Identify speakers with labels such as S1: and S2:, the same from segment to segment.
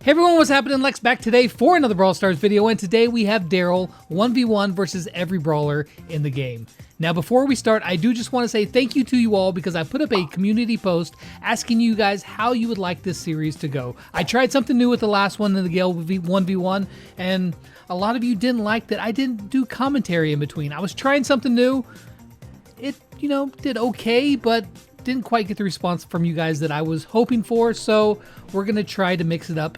S1: Hey everyone, what's happening? Lex back today for another Brawl Stars video, and today we have Daryl 1v1 versus every brawler in the game. Now before we start, I do just want to say thank you to you all because I put up a community post asking you guys how you would like this series to go. I tried something new with the last one in the Gale 1v1, and a lot of you didn't like that I didn't do commentary in between. I was trying something new. It, did okay, but didn't quite get the response from you guys that I was hoping for, so we're gonna try to mix it up,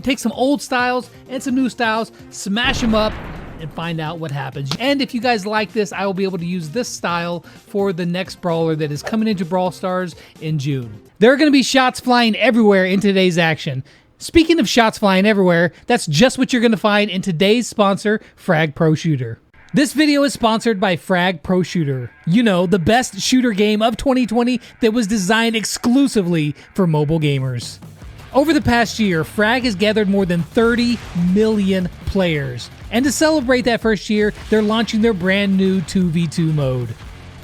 S1: take some old styles and some new styles, smash them up and find out what happens. And if you guys like this, I will be able to use this style for the next brawler that is coming into Brawl Stars in June. There are gonna be shots flying everywhere in today's action. Speaking of shots flying everywhere, that's just what you're gonna find in today's sponsor, Frag Pro Shooter. This video is sponsored by Frag Pro Shooter. The best shooter game of 2020 that was designed exclusively for mobile gamers. Over the past year, Frag has gathered more than 30 million players. And to celebrate that first year, they're launching their brand new 2v2 mode.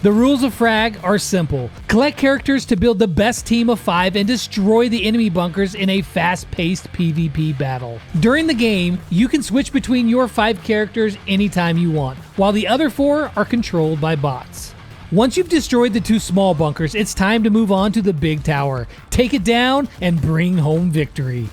S1: The rules of Frag are simple. Collect characters to build the best team of 5 and destroy the enemy bunkers in a fast-paced PvP battle. During the game, you can switch between your 5 characters anytime you want, while the other 4 are controlled by bots. Once you've destroyed the 2 small bunkers, it's time to move on to the big tower. Take it down and bring home victory.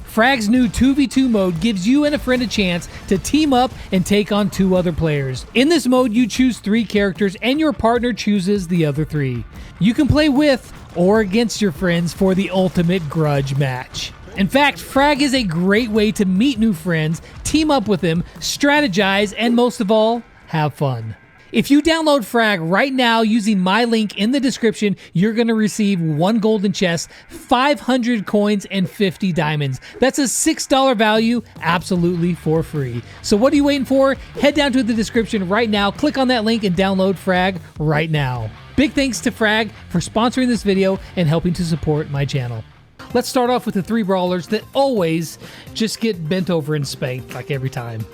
S1: Frag's new 2v2 mode gives you and a friend a chance to team up and take on 2 other players. In this mode, you choose 3 characters and your partner chooses the other 3. You can play with or against your friends for the ultimate grudge match. In fact, Frag is a great way to meet new friends, team up with them, strategize, and most of all, have fun. If you download Frag right now using my link in the description, you're going to receive 1 golden chest, 500 coins, and 50 diamonds. That's a $6 value absolutely for free. So what are you waiting for? Head down to the description right now, click on that link, and download Frag right now. Big thanks to Frag for sponsoring this video and helping to support my channel. Let's start off with the 3 brawlers that always just get bent over and spanked like every time.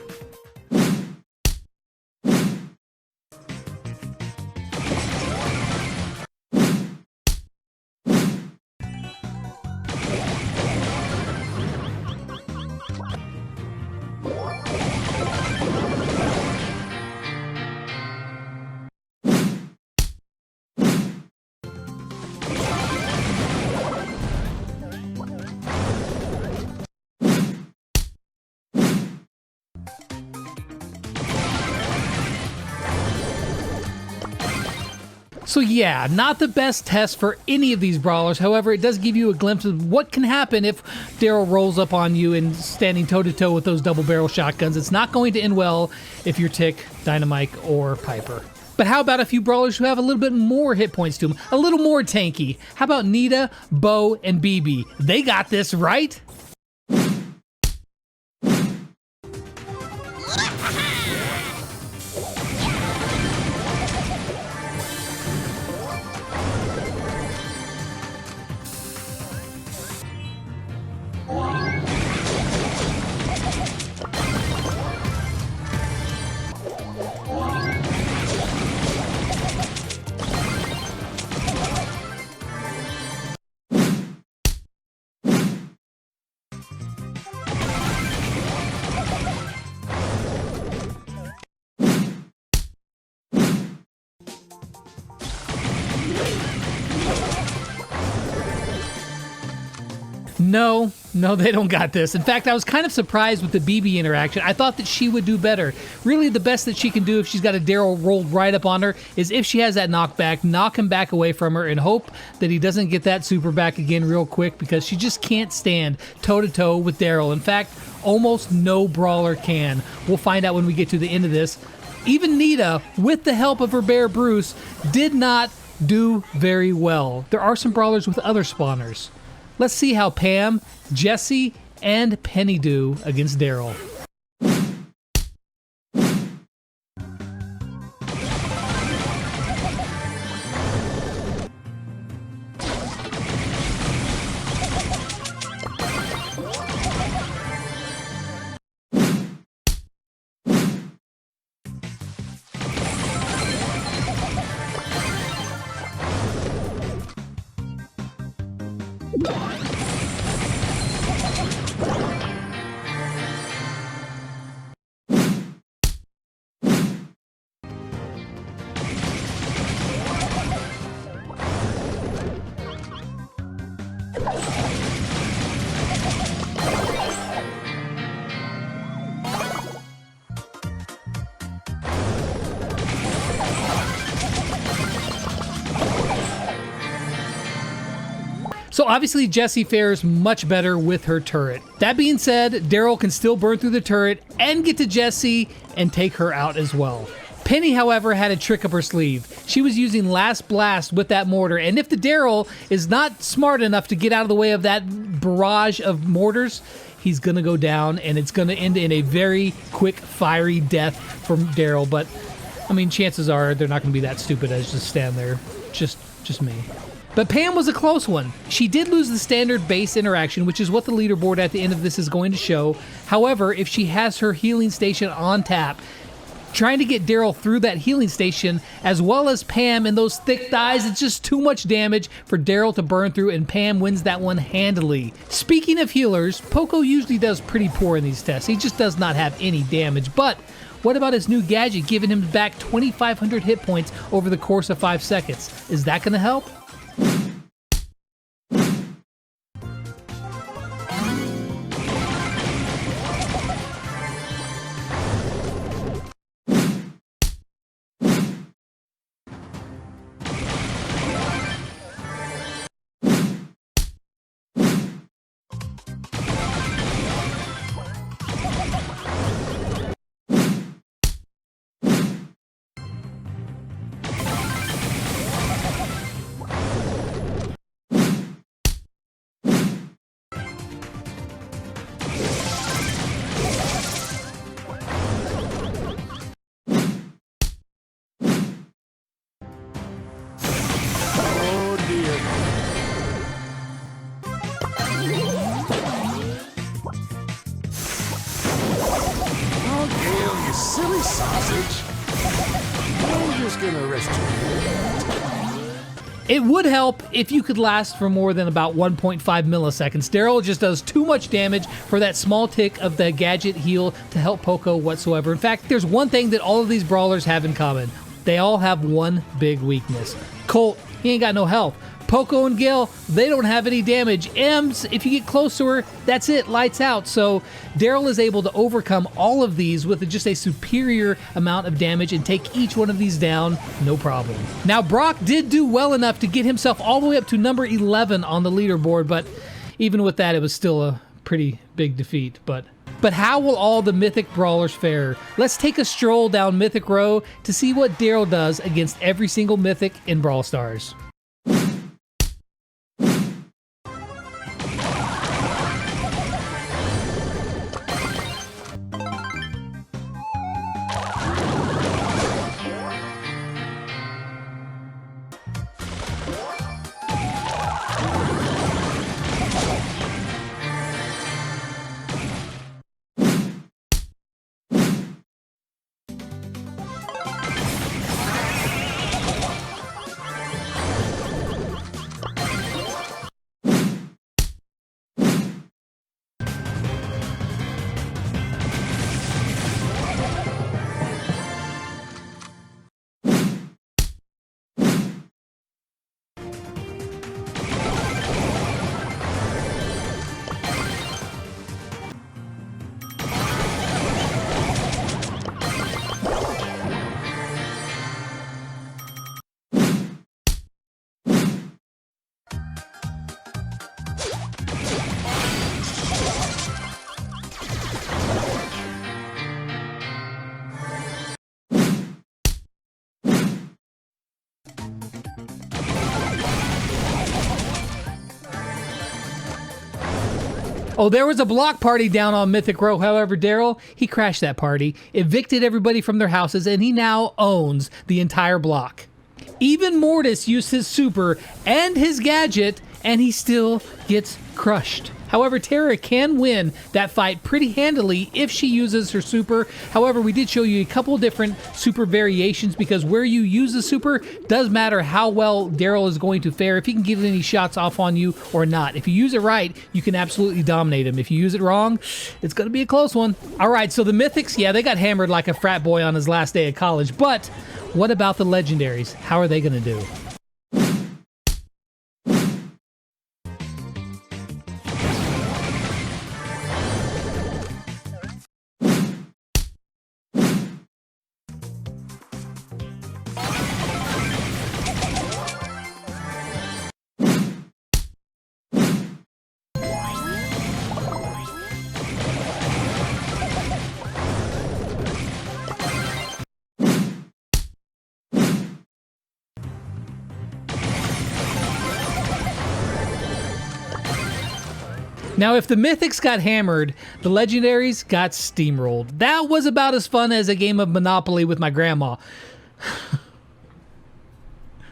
S1: So yeah, not the best test for any of these brawlers. However, it does give you a glimpse of what can happen if Daryl rolls up on you and standing toe-to-toe with those double-barrel shotguns. It's not going to end well if you're Tick, Dynamite, or Piper. But how about a few brawlers who have a little bit more hit points to them, a little more tanky? How about Nita, Bo, and BB? They got this, right? No, they don't got this. In fact, I was kind of surprised with the BB interaction. I thought that she would do better. Really, the best that she can do if she's got a Daryl rolled right up on her is if she has that knockback, knock him back away from her and hope that he doesn't get that super back again real quick because she just can't stand toe-to-toe with Daryl. In fact, almost no brawler can. We'll find out when we get to the end of this. Even Nita, with the help of her bear Bruce, did not do very well. There are some brawlers with other spawners. Let's see how Pam, Jesse, and Penny do against Daryl. So obviously Jessie fares much better with her turret. That being said, Daryl can still burn through the turret and get to Jessie and take her out as well. Penny, however, had a trick up her sleeve. She was using Last Blast with that mortar, and if the Daryl is not smart enough to get out of the way of that barrage of mortars, he's gonna go down, and it's gonna end in a very quick, fiery death from Daryl. But I mean, chances are they're not gonna be that stupid as just stand there. Just me. But Pam was a close one. She did lose the standard base interaction, which is what the leaderboard at the end of this is going to show. However, if she has her healing station on tap, trying to get Daryl through that healing station, as well as Pam and those thick thighs, it's just too much damage for Daryl to burn through, and Pam wins that one handily. Speaking of healers, Poco usually does pretty poor in these tests. He just does not have any damage, but what about his new gadget giving him back 2,500 hit points over the course of 5 seconds? Is that going to help?
S2: Silly sausage. I'm just gonna arrest you.
S1: It would help if you could last for more than about 1.5 milliseconds. Daryl just does too much damage for that small tick of the gadget heal to help Poco whatsoever. In fact, there's one thing that all of these brawlers have in common. They all have one big weakness. Colt, he ain't got no health. Poco and Gil, they don't have any damage. Ems, if you get close to her, that's it, lights out. So Daryl is able to overcome all of these with just a superior amount of damage and take each one of these down, no problem. Now Brock did do well enough to get himself all the way up to number 11 on the leaderboard, but even with that, it was still a pretty big defeat. But how will all the Mythic Brawlers fare? Let's take a stroll down Mythic Row to see what Daryl does against every single Mythic in Brawl Stars. Oh, there was a block party down on Mythic Row. However, Daryl, he crashed that party, evicted everybody from their houses, and he now owns the entire block. Even Mortis used his super and his gadget, and he still gets crushed. However, Tara can win that fight pretty handily if she uses her super. However, we did show you a couple different super variations because where you use the super does matter how well Daryl is going to fare, if he can get any shots off on you or not. If you use it right, you can absolutely dominate him. If you use it wrong, it's going to be a close one. All right, so the Mythics, yeah, they got hammered like a frat boy on his last day of college. But what about the Legendaries? How are they going to do? Now, if the mythics got hammered, the legendaries got steamrolled. That was about as fun as a game of Monopoly with my grandma.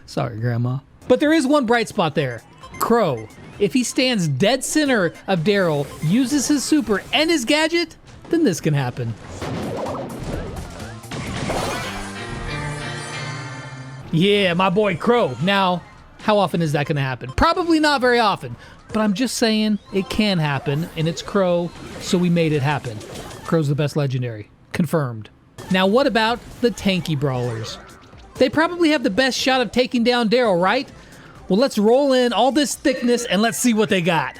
S1: Sorry, Grandma. But there is one bright spot there. Crow. If he stands dead center of Daryl, uses his super and his gadget, then this can happen. Yeah, my boy Crow. Now, how often is that going to happen? Probably not very often, but I'm just saying it can happen, and it's Crow, so we made it happen. Crow's the best legendary. Confirmed. Now, what about the tanky brawlers? They probably have the best shot of taking down Daryl, right? Well, let's roll in all this thickness and let's see what they got.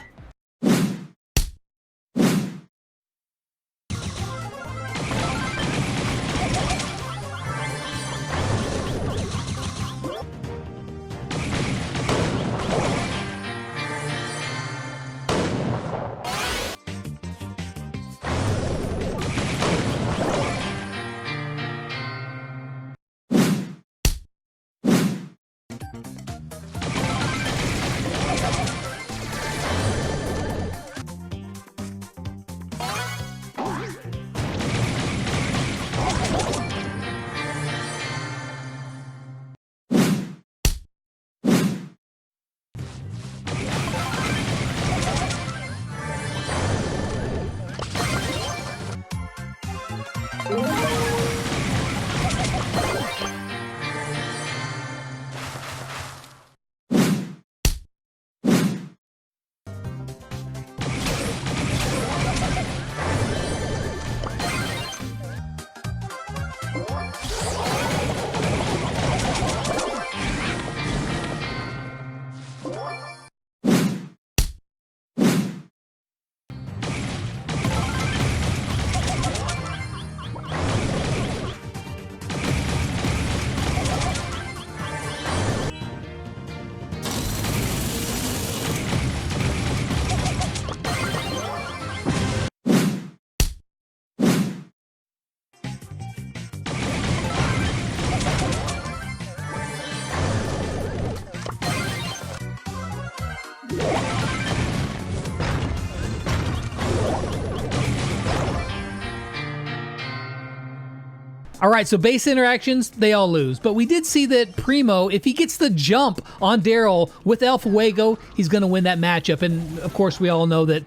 S1: All right, so base interactions, they all lose. But we did see that Primo, if he gets the jump on Daryl with El Fuego, he's going to win that matchup. And, of course, we all know that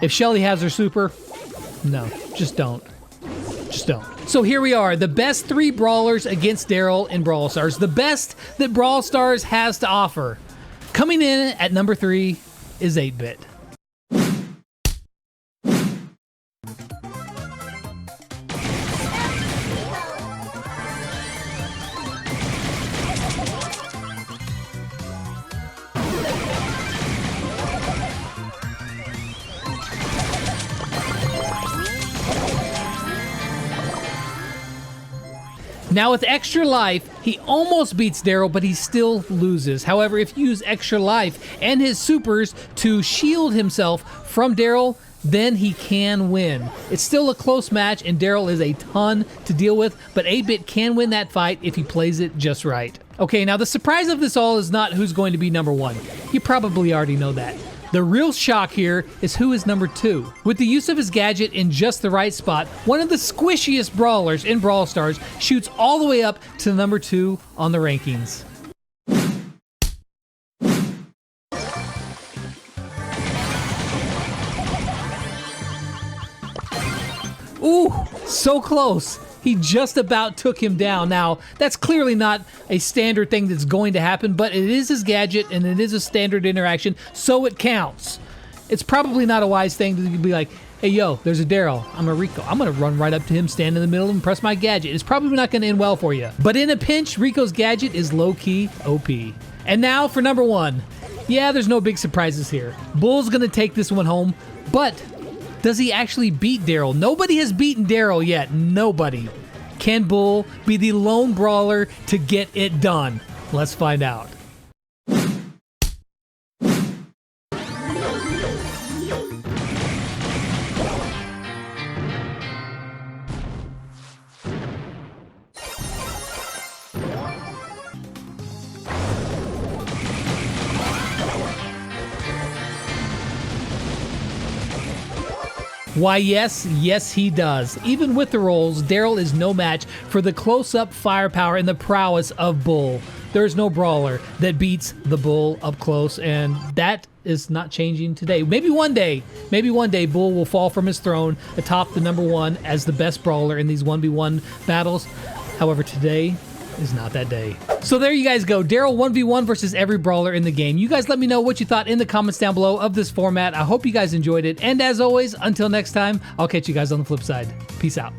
S1: if Shelly has her super, no, just don't. Just don't. So here we are, the best 3 brawlers against Daryl in Brawl Stars. The best that Brawl Stars has to offer. Coming in at number 3 is 8-Bit. Now with extra life, he almost beats Daryl, but he still loses. However, if you use extra life and his supers to shield himself from Daryl, then he can win. It's still a close match, and Daryl is a ton to deal with, but 8-Bit can win that fight if he plays it just right. Okay, now the surprise of this all is not who's going to be number 1. You probably already know that. The real shock here is who is number 2. With the use of his gadget in just the right spot, one of the squishiest brawlers in Brawl Stars shoots all the way up to number 2 on the rankings. Ooh, so close. He just about took him down. Now, that's clearly not a standard thing that's going to happen, but it is his gadget and it is a standard interaction, so it counts. It's probably not a wise thing to be like, hey, yo, there's a Daryl. I'm a Rico. I'm going to run right up to him, stand in the middle, and press my gadget. It's probably not going to end well for you. But in a pinch, Rico's gadget is low-key OP. And now for number 1. Yeah, there's no big surprises here. Bull's going to take this one home, but does he actually beat Daryl? Nobody has beaten Daryl yet. Nobody. Can Bull be the lone brawler to get it done? Let's find out. Why, yes, he does. Even with the rolls, Daryl is no match for the close-up firepower and the prowess of Bull. There's no brawler that beats the Bull up close, and that is not changing today. Maybe one day Bull will fall from his throne atop the #1 as the best brawler in these 1v1 battles. However, today is not that day. So there you guys go. Daryl 1v1 versus every brawler in the game. You guys let me know what you thought in the comments down below of this format. I hope you guys enjoyed it. And as always, until next time, I'll catch you guys on the flip side. Peace out.